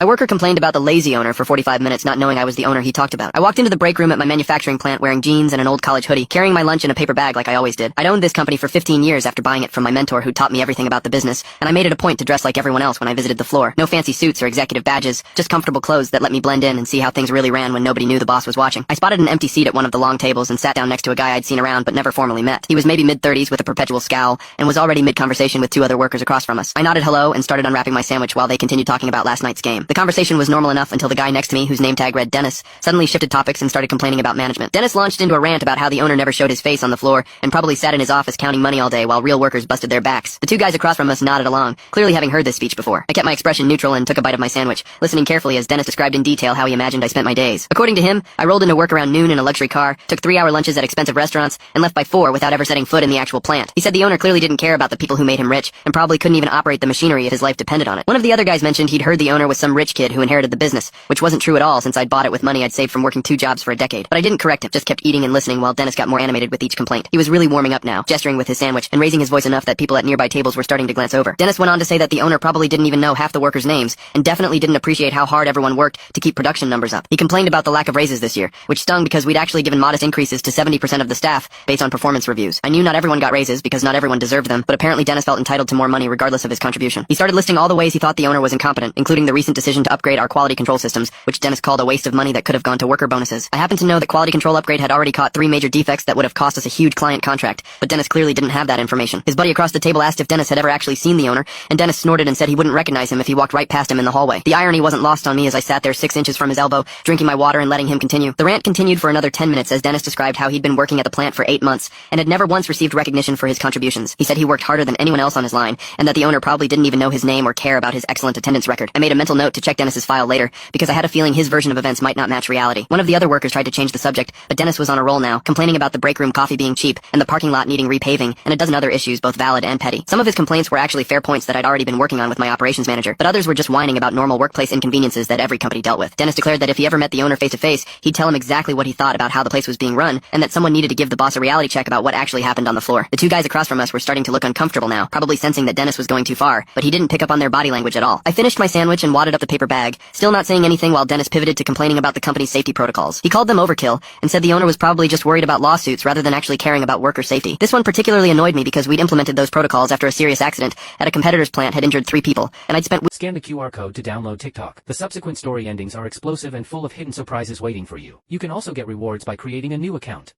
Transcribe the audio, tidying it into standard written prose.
My worker complained about the lazy owner for 45 minutes, not knowing I was the owner he talked about. I walked into the break room at my manufacturing plant wearing jeans and an old college hoodie, carrying my lunch in a paper bag like I always did. I'd owned this company for 15 years after buying it from my mentor who taught me everything about the business, and I made it a point to dress like everyone else when I visited the floor. No fancy suits or executive badges, just comfortable clothes that let me blend in and see how things really ran when nobody knew the boss was watching. I spotted an empty seat at one of the long tables and sat down next to a guy I'd seen around but never formally met. He was maybe mid-30s with a perpetual scowl and was already mid-conversation with two other workers across from us. I nodded hello and started unwrapping my sandwich while they continued talking about last night's game. The conversation was normal enough until the guy next to me, whose name tag read Dennis, suddenly shifted topics and started complaining about management. Dennis launched into a rant about how the owner never showed his face on the floor and probably sat in his office counting money all day while real workers busted their backs. The two guys across from us nodded along, clearly having heard this speech before. I kept my expression neutral and took a bite of my sandwich, listening carefully as Dennis described in detail how he imagined I spent my days. According to him, I rolled into work around noon in a luxury car, took 3-hour lunches at expensive restaurants, and left by 4 without ever setting foot in the actual plant. He said the owner clearly didn't care about the people who made him rich and probably couldn't even operate the machinery if his life depended on it. One of the other guys mentioned he'd heard the owner was some rich kid who inherited the business, which wasn't true at all since I'd bought it with money I'd saved from working 2 jobs for a decade. But I didn't correct him, just kept eating and listening while Dennis got more animated with each complaint. He was really warming up now, gesturing with his sandwich and raising his voice enough that people at nearby tables were starting to glance over. Dennis went on to say that the owner probably didn't even know half the workers' names and definitely didn't appreciate how hard everyone worked to keep production numbers up. He complained about the lack of raises this year, which stung because we'd actually given modest increases to 70% of the staff based on performance reviews. I knew not everyone got raises because not everyone deserved them, but apparently Dennis felt entitled to more money regardless of his contribution. He started listing all the ways he thought the owner was incompetent, including the recent decision to upgrade our quality control systems, which Dennis called a waste of money that could have gone to worker bonuses. I happened to know that quality control upgrade had already caught 3 major defects that would have cost us a huge client contract, but Dennis clearly didn't have that information. His buddy across the table asked if Dennis had ever actually seen the owner, and Dennis snorted and said he wouldn't recognize him if he walked right past him in the hallway. The irony wasn't lost on me as I sat there 6 inches from his elbow, drinking my water and letting him continue. The rant continued for another 10 minutes as Dennis described how he'd been working at the plant for 8 months and had never once received recognition for his contributions. He said he worked harder than anyone else on his line, and that the owner probably didn't even know his name or care about his excellent attendance record. I made a mental note to check Dennis's file later, because I had a feeling his version of events might not match reality. One of the other workers tried to change the subject, but Dennis was on a roll now, complaining about the break room coffee being cheap and the parking lot needing repaving and a dozen other issues, both valid and petty. Some of his complaints were actually fair points that I'd already been working on with my operations manager, but others were just whining about normal workplace inconveniences that every company dealt with. Dennis declared that if he ever met the owner face to face, he'd tell him exactly what he thought about how the place was being run, and that someone needed to give the boss a reality check about what actually happened on the floor. The two guys across from us were starting to look uncomfortable now, probably sensing that Dennis was going too far, but he didn't pick up on their body language at all. I finished my sandwich and wadded up the paper bag, still not saying anything while Dennis pivoted to complaining about the company's safety protocols. He called them overkill, and said the owner was probably just worried about lawsuits rather than actually caring about worker safety. This one particularly annoyed me because we'd implemented those protocols after a serious accident at a competitor's plant had injured 3 people, and I'd spent Scan the QR code to download TikTok. The subsequent story endings are explosive and full of hidden surprises waiting for you. You can also get rewards by creating a new account.